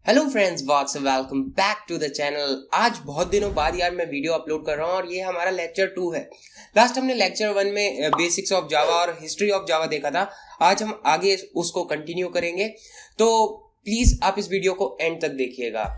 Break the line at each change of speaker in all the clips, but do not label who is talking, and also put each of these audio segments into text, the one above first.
Hello friends, welcome back to the channel. आज बहुत दिनों बाद यार मैं वीडियो अपलोड कर रहा हूँ और ये हमारा लेक्चर 2 है। लास्ट हमने लेक्चर 1 में बेसिक्स ऑफ जावा और हिस्ट्री ऑफ जावा देखा था। आज हम आगे उसको कंटिन्यू करेंगे, तो प्लीज आप इस वीडियो को एंड तक देखिएगा।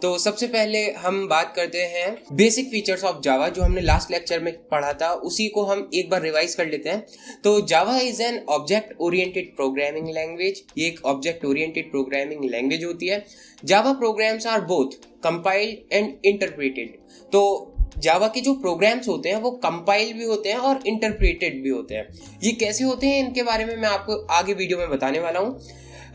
तो सबसे पहले हम बात करते हैं बेसिक फीचर्स ऑफ जावा, जो हमने लास्ट लेक्चर में पढ़ा था, उसी को हम एक बार रिवाइज कर लेते हैं। तो Java is an object oriented programming language. ये एक ऑब्जेक्ट ओरिएंटेड प्रोग्रामिंग लैंग्वेज होती है। Java programs are both compiled and interpreted. तो जावा के जो प्रोग्राम्स होते हैं वो कंपाइल भी होते हैं और इंटरप्रेटेड भी होते हैं। ये कैसे होते हैं, इनके बारे में मैं आपको आगे वीडियो में बताने वाला हूँ।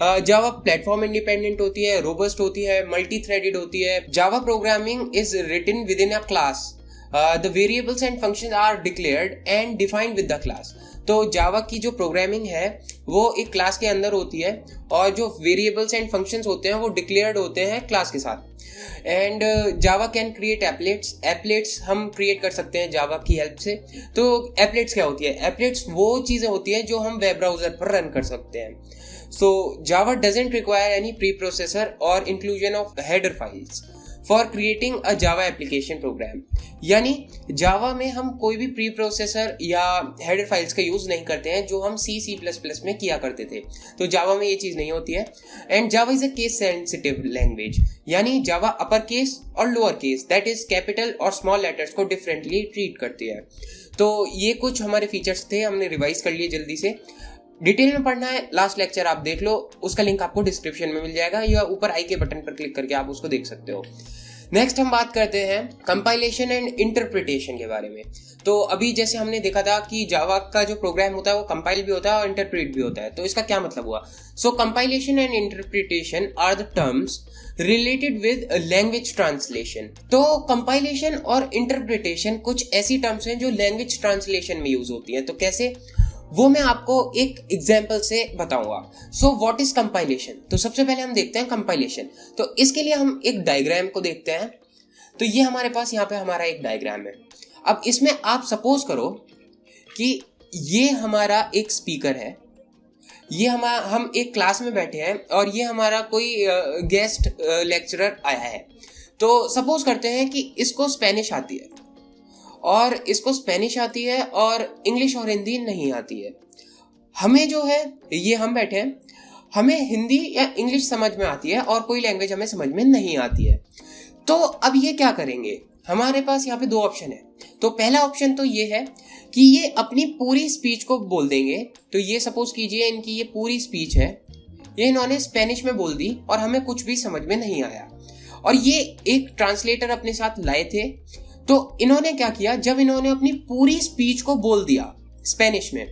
जावा प्लेटफॉर्म इंडिपेंडेंट होती है, रोबस्ट होती है, मल्टी थ्रेडेड होती है। Java programming is written within a class. The variables and functions are declared and defined with the class. तो जावा की जो प्रोग्रामिंग है वो एक क्लास के अंदर होती है और जो वेरिएबल्स एंड फंक्शंस होते हैं वो डिक्लेयर्ड होते हैं क्लास के साथ। And Java can create एप्लेट्स। एप्लेट्स हम क्रिएट कर सकते हैं जावा की हेल्प से। तो एप्लेट्स क्या होती है? एप्लेट्स वो चीज़ें होती हैं जो हम वेब ब्राउजर पर रन कर सकते हैं। So Java doesn't require any preprocessor or inclusion of header files for creating a Java application program। यानी Java में हम कोई भी प्री प्रोसेसर या हेडर फाइल्स का यूज़ नहीं करते हैं जो हम C++ में किया करते थे। तो Java में ये चीज़ नहीं होती है। And Java is a case sensitive language, यानी Java अपर केस और lower case, that is capital और स्मॉल लेटर्स को डिफरेंटली ट्रीट करती है। तो ये कुछ हमारे फीचर्स थे, हमने रिवाइज कर लिए जल्दी से। डिटेल में पढ़ना है, लास्ट लेक्चर आप देख लो, उसका लिंक आपको डिस्क्रिप्शन में मिल जाएगा या ऊपर आई के बटन पर क्लिक करके आप उसको देख सकते हो। नेक्स्ट हम बात करते हैं कंपाइलेशन एंड इंटरप्रिटेशन के बारे में। तो अभी जैसे हमने देखा था कि जावा का जो प्रोग्राम होता है वो कंपाइल भी होता है और इंटरप्रेट भी होता है। तो इसका क्या मतलब हुआ? So compilation and interpretation are the terms related with language translation. तो कंपाइलेशन और इंटरप्रिटेशन कुछ ऐसी टर्म्स हैं जो लैंग्वेज ट्रांसलेशन में यूज होती हैं। तो कैसे, वो मैं आपको एक एग्जाम्पल से बताऊंगा। So what is compilation? तो सबसे पहले हम देखते हैं कंपाइलेशन। तो इसके लिए हम एक डायग्राम को देखते हैं। तो ये हमारे पास यहाँ पे हमारा एक डायग्राम है। अब इसमें आप सपोज करो कि ये हमारा एक स्पीकर है, ये हम एक क्लास में बैठे हैं और ये हमारा कोई गेस्ट लेक्चरर आया है। तो सपोज करते हैं कि इसको स्पेनिश आती है और इसको स्पेनिश आती है और इंग्लिश और हिंदी नहीं आती है। हमें जो है, ये हम बैठे हैं, हमें हिंदी या इंग्लिश समझ में आती है और कोई लैंग्वेज हमें समझ में नहीं आती है। तो अब ये क्या करेंगे? हमारे पास यहाँ पे दो ऑप्शन है। तो पहला ऑप्शन तो ये है कि ये अपनी पूरी स्पीच को बोल देंगे। तो ये सपोज कीजिए इनकी ये पूरी स्पीच है, ये इन्होंने स्पेनिश में बोल दी और हमें कुछ भी समझ में नहीं आया। और ये एक ट्रांसलेटर अपने साथ लाए थे। तो इन्होंने क्या किया, जब इन्होंने अपनी पूरी स्पीच को बोल दिया स्पेनिश में,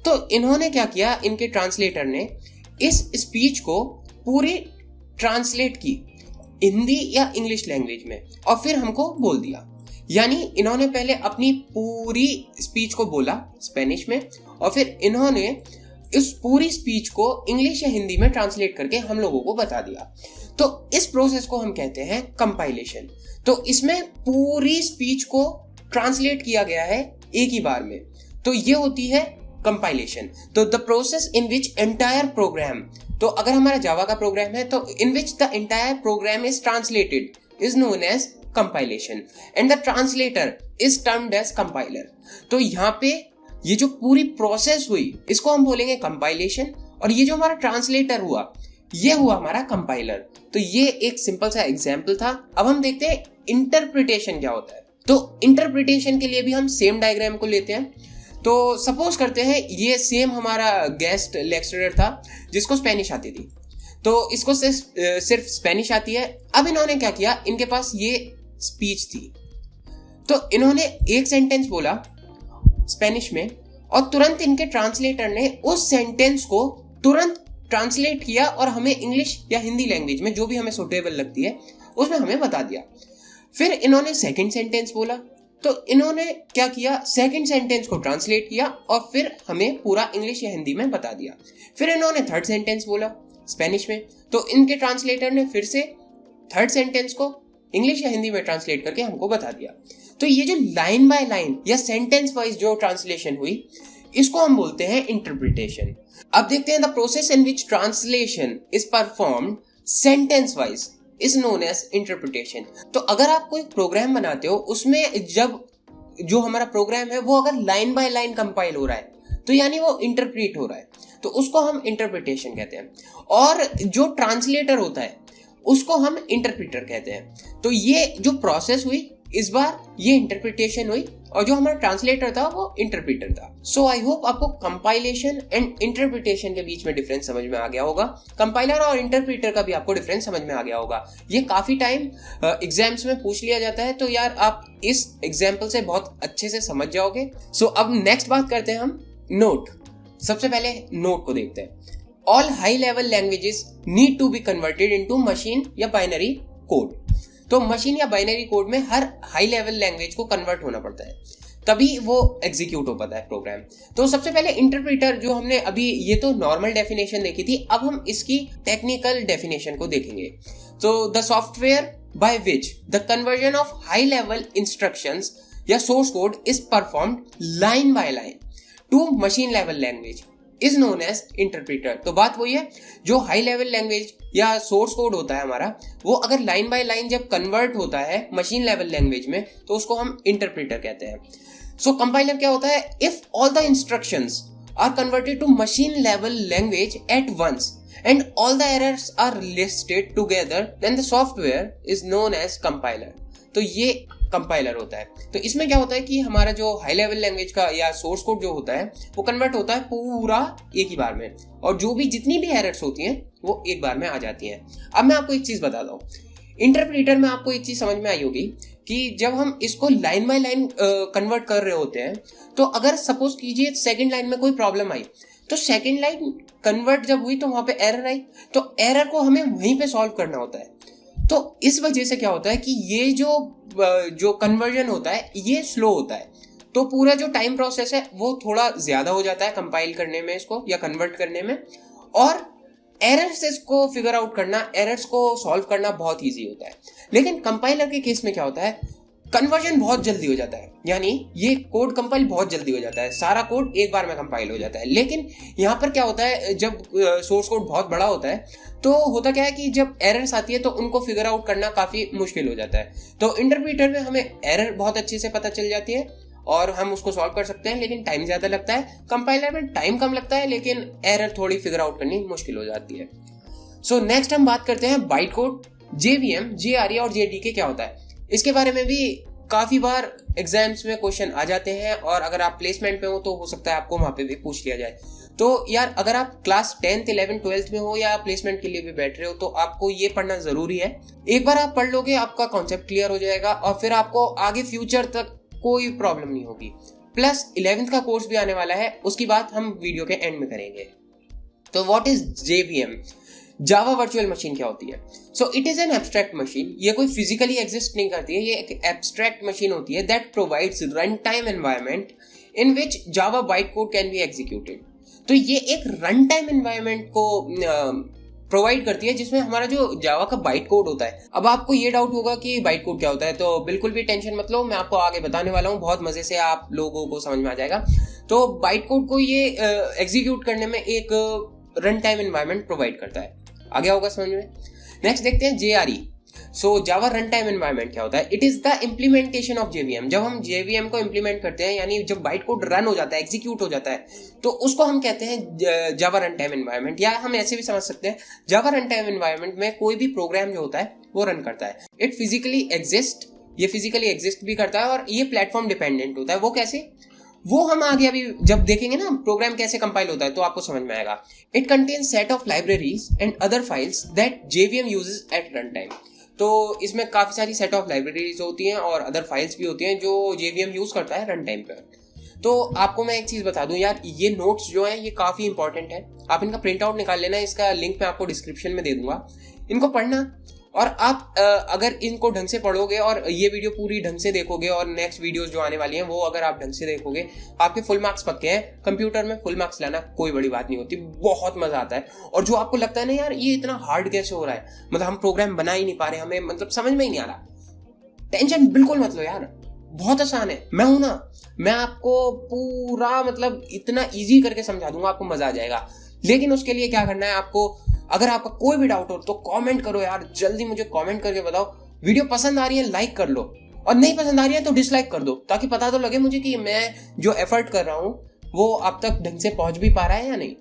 तो इन्होंने क्या किया, इनके ट्रांसलेटर ने इस स्पीच को पूरी ट्रांसलेट की हिंदी या इंग्लिश लैंग्वेज में और फिर हमको बोल दिया। यानी इन्होंने पहले अपनी पूरी स्पीच को बोला स्पेनिश में और फिर इन्होंने इस पूरी स्पीच को इंग्लिश या हिंदी में ट्रांसलेट करके हम लोगों को बता दिया। तो इस प्रोसेस को हम कहते हैं कंपाइलेशन। तो इसमें पूरी स्पीच को ट्रांसलेट किया गया है एक ही बार में, तो ये होती है कंपाइलेशन। तो the process in which entire program, तो अगर हमारा जावा का प्रोग्राम है तो in which the entire program is translated is known as compilation and the translator is termed as compiler. तो यहाँ पे ये जो पूरी प्रोसेस हुई इसको हम बोलेंगे कंपाइलेशन, और ये जो हमारा ट्रांसलेटर हुआ ये हुआ हमारा कंपाइलर। तो ये एक सिंपल सा एग्जाम्पल था। अब हम देखते हैं इंटरप्रिटेशन क्या होता है। तो इंटरप्रिटेशन के लिए भी हम सेम डायग्राम को लेते हैं। तो सपोज करते हैं ये सेम हमारा गेस्ट लेक्चरर था जिसको स्पेनिश आती थी। तो इसको सिर्फ स्पेनिश आती है। अब इन्होंने क्या किया, इनके पास ये स्पीच थी, तो इन्होंने एक सेंटेंस बोला स्पेनिश में और तुरंत इनके ट्रांसलेटर ने उस सेंटेंस को तुरंत ट्रांसलेट किया और हमें इंग्लिश या हिंदी लैंग्वेज में जो भी हमें सुटेबल लगती है उसमें हमें बता दिया। फिर इन्होंने सेकंड सेंटेंस बोला, तो इन्होंने क्या किया, सेकंड सेंटेंस को ट्रांसलेट किया और फिर हमें पूरा इंग्लिश या हिंदी में बता दिया। फिर इन्होंने थर्ड सेंटेंस बोला स्पेनिश में, तो इनके ट्रांसलेटर ने फिर से थर्ड सेंटेंस को इंग्लिश या हिंदी में ट्रांसलेट करके हमको बता दिया। तो ये जो लाइन बाय लाइन या सेंटेंस वाइज जो ट्रांसलेशन हुई, इसको हम बोलते हैं इंटरप्रिटेशन। अब देखते हैं the process in which translation is performed sentence wise is known as interpretation. तो अगर आप कोई प्रोग्राम बनाते हो, उसमें जब जो हमारा प्रोग्राम है वो अगर लाइन बाय लाइन कंपाइल हो रहा है तो यानी वो इंटरप्रीट हो रहा है, तो उसको हम इंटरप्रिटेशन कहते हैं। और जो ट्रांसलेटर होता है उसको हम इंटरप्रीटर कहते हैं। तो ये जो प्रोसेस हुई इस बार ये इंटरप्रिटेशन हुई, और जो हमारा ट्रांसलेटर था वो इंटरप्रीटर था। सो आई होप आपको कंपाइलेशन एंड इंटरप्रिटेशन के बीच में डिफरेंस समझ में आ गया होगा। कंपाइलर और इंटरप्रीटर का भी आपको डिफरेंस समझ में आ गया होगा। ये काफी टाइम एग्जाम्स में पूछ लिया जाता है, तो यार आप इस एग्जाम्पल से बहुत अच्छे से समझ जाओगे। सो अब नेक्स्ट बात करते हैं हम नोट। सबसे पहले नोट को देखते हैं। All high level languages need to be converted into machine या बाइनरी कोड। तो मशीन या बाइनरी कोड में हर हाई लेवल लैंग्वेज को कन्वर्ट होना पड़ता है, तभी वो एग्जीक्यूट हो पाता है प्रोग्राम। तो सबसे पहले इंटरप्रीटर, जो हमने अभी ये तो नॉर्मल डेफिनेशन देखी थी, अब हम इसकी टेक्निकल डेफिनेशन को देखेंगे। तो the software by which the conversion of high level instructions या source code is performed line by line to machine level language is known as interpreter. तो बात वही है, जो हाई लेवल लैंग्वेज या सोर्स कोड होता है हमारा, वो अगर लाइन बाय लाइन जब कन्वर्ट होता है मशीन लेवल लैंग्वेज में, तो उसको हम इंटरप्रीटर कहते हैं। सो कंपाइलर क्या होता है, if all the instructions are converted to machine level language at once and all the errors are listed together, then the software is known as compiler. तो ये कंपाइलर होता है। तो इसमें क्या होता है कि हमारा जो हाई लेवल लैंग्वेज का या सोर्स कोड जो होता है वो कन्वर्ट होता है पूरा एक ही बार में, और जो भी जितनी भी एरर्स होती हैं वो एक बार में आ जाती हैं। अब मैं आपको एक चीज बताता हूँ, इंटरप्रीटर में आपको एक चीज समझ में आई होगी कि जब हम इसको लाइन बाय लाइन कन्वर्ट कर रहे होते हैं, तो अगर सपोज कीजिए सेकेंड लाइन में कोई प्रॉब्लम आई, तो सेकेंड लाइन कन्वर्ट जब हुई तो वहां पे एरर आई, तो एरर को हमें वहीं पे सॉल्व करना होता है। तो इस वजह से क्या होता है कि ये जो कन्वर्जन होता है ये स्लो होता है, तो पूरा जो टाइम प्रोसेस है वो थोड़ा ज्यादा हो जाता है कंपाइल करने में इसको या कन्वर्ट करने में, और एरर्स को फिगर आउट करना, एरर्स को सॉल्व करना बहुत ईजी होता है। लेकिन कंपाइलर के केस में क्या होता है, कन्वर्जन बहुत जल्दी हो जाता है, यानी ये कोड कंपाइल बहुत जल्दी हो जाता है, सारा कोड एक बार में कंपाइल हो जाता है। लेकिन यहाँ पर क्या होता है, जब सोर्स कोड बहुत बड़ा होता है तो होता क्या है कि जब एरर्स आती है तो उनको फिगर आउट करना काफी मुश्किल हो जाता है। तो इंटरप्रीटर में हमें एरर बहुत अच्छे से पता चल जाती है और हम उसको सॉल्व कर सकते हैं, लेकिन टाइम ज्यादा लगता है। कंपाइलर में टाइम कम लगता है लेकिन एरर थोड़ी फिगर आउट करनी मुश्किल हो जाती है। सो नेक्स्ट हम बात करते हैं बाइट कोड, जेवीएम, जेआरई और जेडीके क्या होता है। इसके बारे में भी काफी बार एग्जाम्स में क्वेश्चन आ जाते हैं, और अगर आप प्लेसमेंट पे हो तो हो सकता है आपको वहां पे भी पूछ लिया जाए। तो यार अगर आप क्लास 10th 11th 12th में हो या प्लेसमेंट के लिए भी बैठ रहे हो तो आपको ये पढ़ना जरूरी है। एक बार आप पढ़ लोगे आपका कॉन्सेप्ट क्लियर हो जाएगा और फिर आपको आगे फ्यूचर तक कोई प्रॉब्लम नहीं होगी। प्लस 11th का कोर्स भी आने वाला है, उसकी बात हम वीडियो के एंड में करेंगे। तो what is JVM, Java virtual machine क्या होती है। सो it is an abstract machine, ये कोई फिजिकली एग्जिस्ट नहीं करती है, ये एक एब्स्ट्रैक्ट मशीन होती है that provides run time environment in which Java byte code can be executed. तो ये एक रन टाइम एनवायरनमेंट को प्रोवाइड करती है जिसमें हमारा जो जावा का बाइट कोड होता है। अब आपको ये डाउट होगा कि बाइट कोड क्या होता है, तो बिल्कुल भी टेंशन मत लो, मैं आपको आगे बताने वाला हूँ, बहुत मजे से आप लोगों को समझ में आ जाएगा। तो बाइट कोड को ये एग्जीक्यूट करने में एक रन टाइम एनवायरनमेंट प्रोवाइड करता है। आ गया होगा समझ में। नेक्स्ट देखते हैं जेआरई। सो जावा रन टाइम एनवायरनमेंट क्या होता है, it is the implementation of JVM. जब हम जेवीएम को इम्प्लीमेंट करते हैं, यानी जब बाइट कोड रन हो जाता है, एग्जीक्यूट हो जाता है, तो उसको हम कहते हैं जावा रन टाइम एनवायरनमेंट, या हम ऐसे भी समझ सकते हैं जावा रन टाइम एनवायरनमेंट में कोई भी प्रोग्राम जो होता है वो रन करता है। इट फिजिकली एग्जिस्ट, ये फिजिकली एग्जिस्ट भी करता है और ये प्लेटफॉर्म डिपेंडेंट होता है। वो कैसे, वो हम आगे अभी जब देखेंगे ना प्रोग्राम कैसे कंपाइल होता है तो आपको समझ में आएगा। It contains set of libraries and other files that JVM uses at run time. तो इसमें काफी सारी सेट ऑफ लाइब्रेरीज होती हैं और अदर फाइल्स भी होती हैं जो जेवीएम यूज करता है रन टाइम पर। तो आपको मैं एक चीज बता दूं यार, ये नोट्स जो है ये काफी इंपॉर्टेंट है, आप इनका प्रिंट आउट निकाल लेना, इसका लिंक मैं आपको डिस्क्रिप्शन में दे दूंगा, इनको पढ़ना। और आप अगर इनको ढंग से पढ़ोगे और ये वीडियो पूरी ढंग से देखोगे और नेक्स्ट वीडियोस जो आने वाली हैं वो अगर आप ढंग से देखोगे, आपके फुल मार्क्स पक्के हैं। कंप्यूटर में फुल मार्क्स लाना कोई बड़ी बात नहीं होती, बहुत मजा आता है। और जो आपको लगता है ना यार ये इतना हार्ड कैसे हो रहा है, मतलब हम प्रोग्राम बना ही नहीं पा रहे, हमें मतलब समझ में ही नहीं आ रहा, टेंशन बिल्कुल मत लो यार, बहुत आसान है, मैं हूं ना, मैं आपको पूरा मतलब इतना इजी करके समझा दूंगा, आपको मजा आ जाएगा। लेकिन उसके लिए क्या करना है आपको, अगर आपका कोई भी डाउट हो तो कमेंट करो यार, जल्दी मुझे कमेंट करके बताओ। वीडियो पसंद आ रही है लाइक कर लो, और नहीं पसंद आ रही है तो डिसलाइक कर दो, ताकि पता तो लगे मुझे कि मैं जो एफर्ट कर रहा हूँ वो आप तक ढंग से पहुंच भी पा रहा है या नहीं।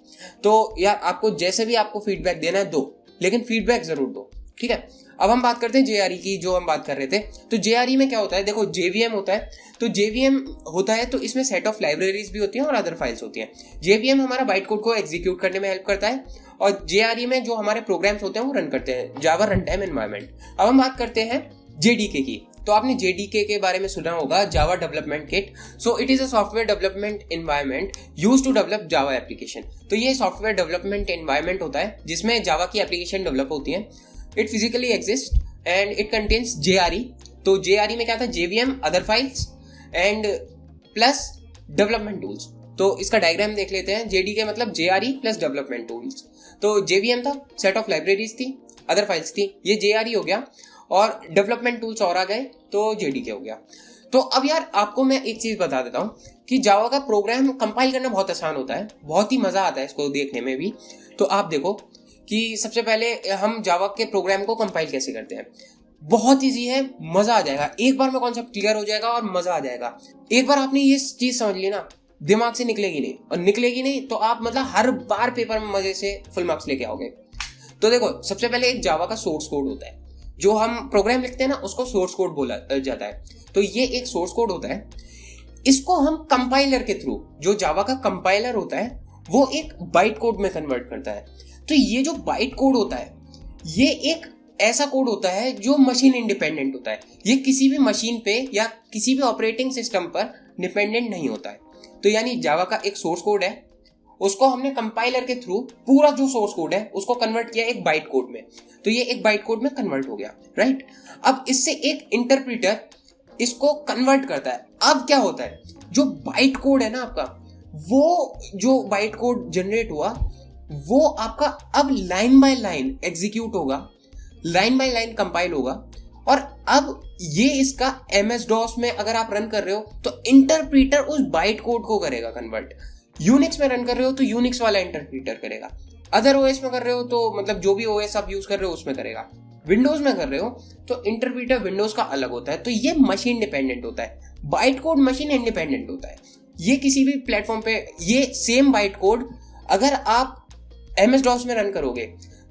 तो यार आपको जैसे भी आपको फीडबैक देना है दो, लेकिन फीडबैक जरूर दो, ठीक है। अब हम बात करते हैं जेआरई की, जो हम बात कर रहे थे। तो जेआरई में क्या होता है, देखो जेवीएम होता है, तो जेवीएम होता है तो इसमें सेट ऑफ लाइब्रेरीज भी होती हैं और अदर फाइल्स होती हैं। जेवीएम हमारा बाइट कोड को एग्जीक्यूट करने में हेल्प करता है, और जेआरई में जो हमारे प्रोग्राम्स होते हैं वो रन करते हैं, जावा रन टाइम एनवायरनमेंट। अब हम बात करते हैं जेडीके की। तो आपने जेडीके के बारे में सुना होगा, Java development kit. So it is a software development environment used to develop Java application. तो ये सॉफ्टवेयर डेवलपमेंट एनवायरनमेट होता है जिसमें जावा की एप्लीकेशन डेवलप होती है। It physically exist and it contains JRE. तो जेआरई में क्या था, JVM, other files and plus development tools. तो इसका डायग्राम देख लेते हैं। जेडीके मतलब जेआरई प्लस डेवलपमेंट टूल्स। तो जेवीएम था, सेट ऑफ लाइब्रेरीज थी, अदर फाइल्स थी, ये जेआरई हो गया, और डेवलपमेंट टूल्स और आ गए तो जेडीके हो गया। तो अब यार आपको मैं एक चीज बता देता हूँ कि जावा का प्रोग्राम कंपाइल करना बहुत आसान होता है, बहुत ही मजा आता है इसको देखने में भी। तो आप देखो कि सबसे पहले हम जावा के प्रोग्राम को कंपाइल कैसे करते हैं। बहुत इजी है, मजा आ जाएगा, एक बार में कॉन्सेप्ट क्लियर हो जाएगा और मजा आ जाएगा। एक बार आपने ये चीज समझ ली ना, दिमाग से निकलेगी नहीं, और निकलेगी नहीं तो आप मतलब हर बार पेपर में मजे से फुल मार्क्स लेके आओगे। तो देखो सबसे पहले एक जावा का सोर्स कोड होता है, जो हम प्रोग्राम लिखते हैं ना उसको सोर्स कोड बोला जाता है। तो ये एक सोर्स कोड होता है, इसको हम कंपाइलर के थ्रू, जो जावा का कंपाइलर होता है वो एक बाइट कोड में कन्वर्ट करता है। तो ये जो बाइट कोड होता है ये एक ऐसा कोड होता है जो मशीन इंडिपेंडेंट होता है, ये किसी भी मशीन पे या किसी भी ऑपरेटिंग सिस्टम पर डिपेंडेंट नहीं होता है। तो यानी जावा का एक सोर्स कोड है, उसको हमने कंपाइलर के थ्रू पूरा जो सोर्स कोड है उसको कन्वर्ट किया एक बाइट कोड में। तो ये एक बाइट कोड में कन्वर्ट हो गया, राइट। अब इससे एक इंटरप्रीटर इसको कन्वर्ट करता है। अब क्या होता है, जो बाइट कोड है ना आपका, वो जो बाइट कोड जनरेट हुआ वो आपका अब लाइन बाय लाइन एग्जीक्यूट होगा, लाइन बाय लाइन कंपाइल होगा। और अब ये इसका MS DOS में अगर आप रन कर रहे हो तो इंटरप्रीटर उस बाइट कोड को करेगा कन्वर्ट। यूनिक्स में रन कर रहे हो तो यूनिक्स वाला इंटरप्रीटर करेगा, अदर ओएस में कर रहे हो तो मतलब जो भी ओएस आप यूज कर रहे हो उसमें करेगा, विंडोज में कर रहे हो तो इंटरप्रीटर विंडोज का अलग होता है। तो ये मशीन डिपेंडेंट होता है, बाइट कोड मशीन इंडिपेंडेंट होता है। ये किसी भी प्लेटफॉर्म पे ये सेम बाइट कोड अगर आप MS DOS में रन करोगे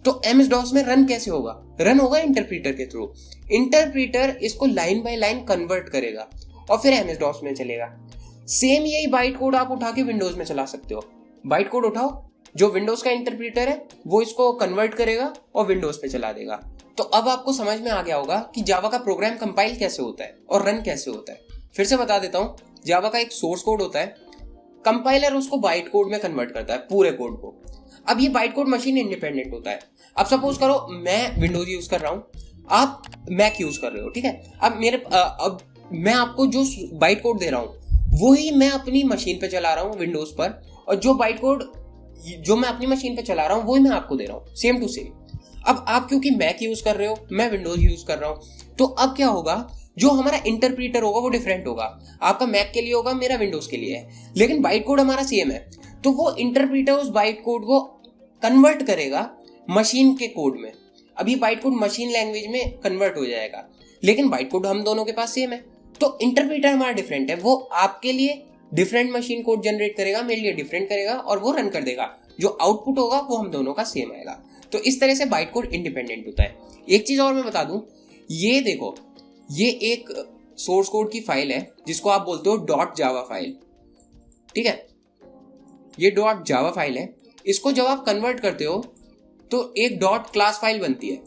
तो MS DOS में रन कैसे होगा, रन होगा इंटरप्रीटर के थ्रू। इंटरप्रीटर इसको लाइन बाय लाइन कन्वर्ट करेगा और फिर MS DOS में चलेगा। सेम यही बाइट कोड आप उठा के विंडोज में चला सकते हो। बाइट कोड उठाओ, जो विंडोज का इंटरप्रीटर है वो इसको कन्वर्ट करेगा और विंडोज पे चला देगा। तो अब आपको समझ में आ गया होगा कि जावा का प्रोग्राम कंपाइल कैसे होता है और रन कैसे होता है। फिर से बता देता हूँ, जावा का एक सोर्स कोड होता है, कंपाइलर उसको बाइट कोड में कन्वर्ट करता है पूरे कोड को। अब ये बाइट कोड मशीन इंडिपेंडेंट होता है। अब सपोज करो मैं विंडोज यूज कर रहा हूँ, आप मैक यूज कर रहे हो, ठीक है। अब मैं आपको जो बाइट कोड दे रहा हूँ वही मैं अपनी मशीन पे चला रहा हूँ विंडोज पर, और जो बाइट कोड जो मैं अपनी मशीन पे चला रहा हूँ वही मैं आपको दे रहा हूँ, सेम टू सेम। अब आप क्योंकि मैक यूज कर रहे हो, मैं विंडोज यूज कर रहा हूँ, तो अब क्या होगा, जो हमारा इंटरप्रीटर होगा वो डिफरेंट होगा। आपका मैक के लिए होगा, मेरा विंडोज के लिए है, लेकिन बाइट कोड हमारा सेम है। तो वो इंटरप्रीटर उस बाइट कोड को कन्वर्ट करेगा मशीन के कोड में। अब ये बाइट कोड मशीन लैंग्वेज में कन्वर्ट हो जाएगा, लेकिन बाइट कोड हम दोनों के पास सेम है। तो इंटरप्रीटर हमारा डिफरेंट है, वो आपके लिए डिफरेंट मशीन कोड जनरेट करेगा, मेरे लिए डिफरेंट करेगा और वो रन कर देगा। जो आउटपुट होगा वो हम दोनों का सेम आएगा। तो इस तरह से बाइट कोड इंडिपेंडेंट होता है। एक चीज और मैं बता दूं, ये देखो ये एक सोर्स कोड की फाइल है जिसको आप बोलते हो .java फाइल, ठीक है। ये .java फाइल है, इसको जब आप कन्वर्ट करते हो तो एक .class फाइल बनती है।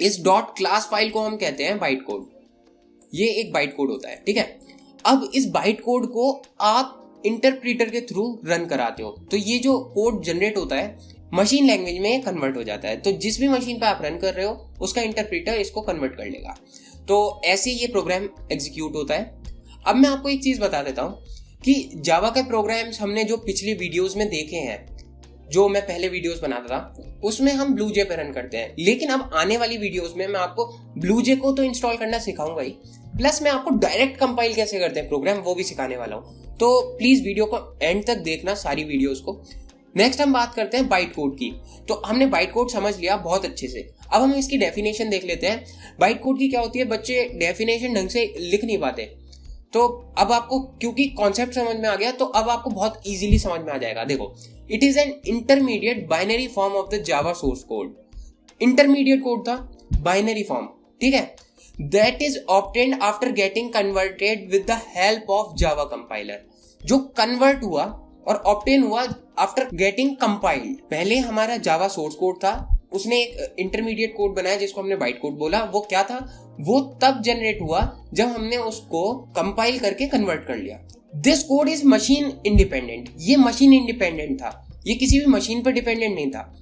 इस .class फाइल को हम कहते हैं बाइट कोड। ये एक बाइट कोड होता है, ठीक है। अब इस बाइट कोड को आप इंटरप्रीटर के थ्रू रन कराते हो, तो ये जो कोड जनरेट होता है मशीन लैंग्वेज में कन्वर्ट हो जाता है। तो जिस भी मशीन पे आप रन कर रहे हो उसका इंटरप्रीटर इसको कन्वर्ट कर लेगा। तो ऐसे ये प्रोग्राम एग्जीक्यूट होता है। अब मैं आपको एक चीज बता देता हूँ कि जावा के प्रोग्राम्स हमने जो पिछली वीडियोस में देखे हैं जो मैं पहले वीडियोस बनाता था उसमें हम ब्लूजे पे रन करते हैं, लेकिन अब आने वाली वीडियोस में मैं आपको ब्लूजे को तो इंस्टॉल करना सिखाऊंगा ही, प्लस मैं आपको डायरेक्ट कंपाइल कैसे करते हैं प्रोग्राम वो भी सिखाने वाला हूँ। तो प्लीज वीडियो को एंड तक देखना, सारी वीडियोस को। नेक्स्ट हम बात करते हैं बाइट कोड की। तो हमने बाइट कोड समझ लिया बहुत अच्छे से, अब हम इसकी डेफिनेशन देख लेते हैं। बाइट कोड की क्या होती है, बच्चे डेफिनेशन ढंग से लिख नहीं पाते, तो अब आपको क्योंकि कॉन्सेप्ट समझ में आ गया तो अब आपको बहुत इजीली समझ में आ जाएगा। देखो, it is an intermediate binary form of the Java source code. Intermediate code था, बाइनरी फॉर्म, ठीक है, that is obtained after getting converted with the help of Java compiler. जो कन्वर्ट हुआ और ऑब्टेन हुआ आफ्टर गेटिंग कंपाइल्ड। पहले हमारा Java source code था, उसने एक इंटरमीडिएट कोड बनाया जिसको हमने बाइट कोड बोला। वो क्या था, वो तब जनरेट हुआ जब हमने उसको कंपाइल करके कन्वर्ट कर लिया। This code is machine independent. ये मशीन इंडिपेंडेंट था, ये किसी भी मशीन पर डिपेंडेंट नहीं था।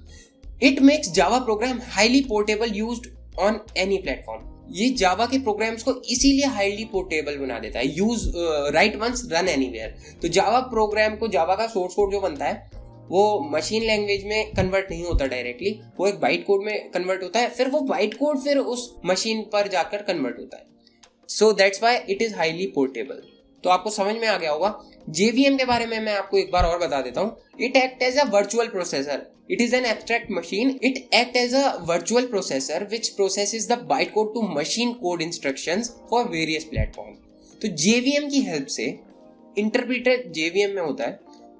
It makes Java program highly portable used on any platform. ये जावा के प्रोग्राम्स को इसीलिए हाईली पोर्टेबल बना देता है, use write once run anywhere. तो जावा प्रोग्राम को, जावा का सोर्स कोड जो बनता है वो मशीन लैंग्वेज में कन्वर्ट नहीं होता डायरेक्टली, वो एक बाइट कोड में कन्वर्ट होता है, फिर वो बाइट कोड फिर उस मशीन पर जाकर कन्वर्ट होता है। So that's why it is highly portable. तो आपको समझ में आ गया होगा। JVM के बारे में मैं आपको एक बार और बता देता हूँ। It act as a virtual processor. It is an abstract machine. It acts as a virtual processor which processes the bytecode to machine code instructions for various platforms. तो JVM की हेल्प से, इंटरप्रीटर JVM में होता है,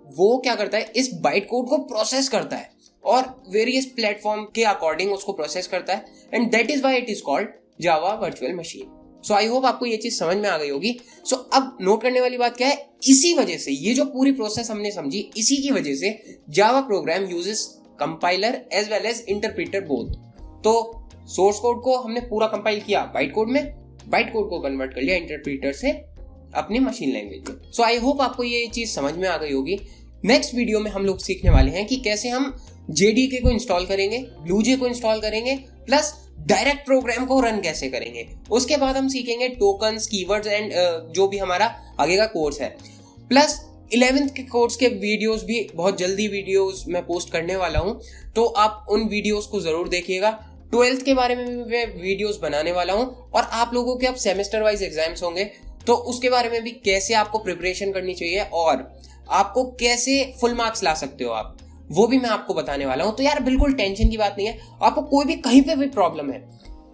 वो क्या करता है, इस बाइट कोड को प्रोसेस करता है और वेरियस प्लेटफॉर्म के अकॉर्डिंग उसको प्रोसेस करता है, and that is why it is called Java virtual machine. So I hope आपको ये चीज समझ में आ गई होगी। सो अब नोट करने वाली बात क्या है, इसी वजह से, ये जो पूरी प्रोसेस हमने समझी, इसी की वजह से Java program uses compiler as well as interpreter both. तो सोर्स कोड को हमने पूरा कंपाइल किया बाइट कोड में, बाइट कोड को कन्वर्ट कर लिया इंटरप्रीटर से अपनी मशीन लैंग्वेज में। सो आई होप आपको ये चीज समझ में आ गई होगी। नेक्स्ट वीडियो में हम लोग सीखने वाले हैं कि कैसे हम JDK को इंस्टॉल करेंगे, ब्लूजे को इंस्टॉल करेंगे, प्लस डायरेक्ट प्रोग्राम को रन कैसे करेंगे। उसके बाद हम सीखेंगे टोकन्स, कीवर्ड्स एंड जो भी हमारा आगे का कोर्स है। प्लस 11th के कोर्स के वीडियोस भी बहुत जल्दी वीडियोस मैं पोस्ट करने वाला हूं, तो आप उन वीडियोस को जरूर देखिएगा। 12th के बारे में भी मैं वीडियोस बनाने वाला हूं, और आप लोगों के अब सेमेस्टर वाइज एग्जाम्स होंगे तो उसके बारे में भी कैसे आपको प्रिपरेशन करनी चाहिए और आपको कैसे फुल मार्क्स ला सकते हो आप, वो भी मैं आपको बताने वाला हूं। तो यार बिल्कुल टेंशन की बात नहीं है, आपको कोई भी कहीं पे भी प्रॉब्लम है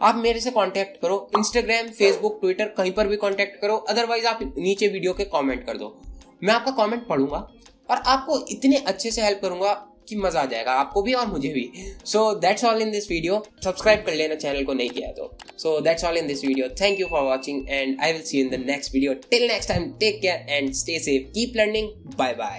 आप मेरे से कांटेक्ट करो, इंस्टाग्राम, फेसबुक, ट्विटर, कहीं पर भी कांटेक्ट करो। अदरवाइज आप नीचे वीडियो के कमेंट कर दो, मैं आपका कमेंट पढ़ूंगा और आपको इतने अच्छे से हेल्प करूंगा कि मजा आ जाएगा आपको भी और मुझे भी। So that's all in this video. Subscribe कर लेना चैनल को नहीं किया तो। So that's all in this video. Thank you for watching and I will see you in the next video. Till next time, take care and stay safe, keep learning, bye bye.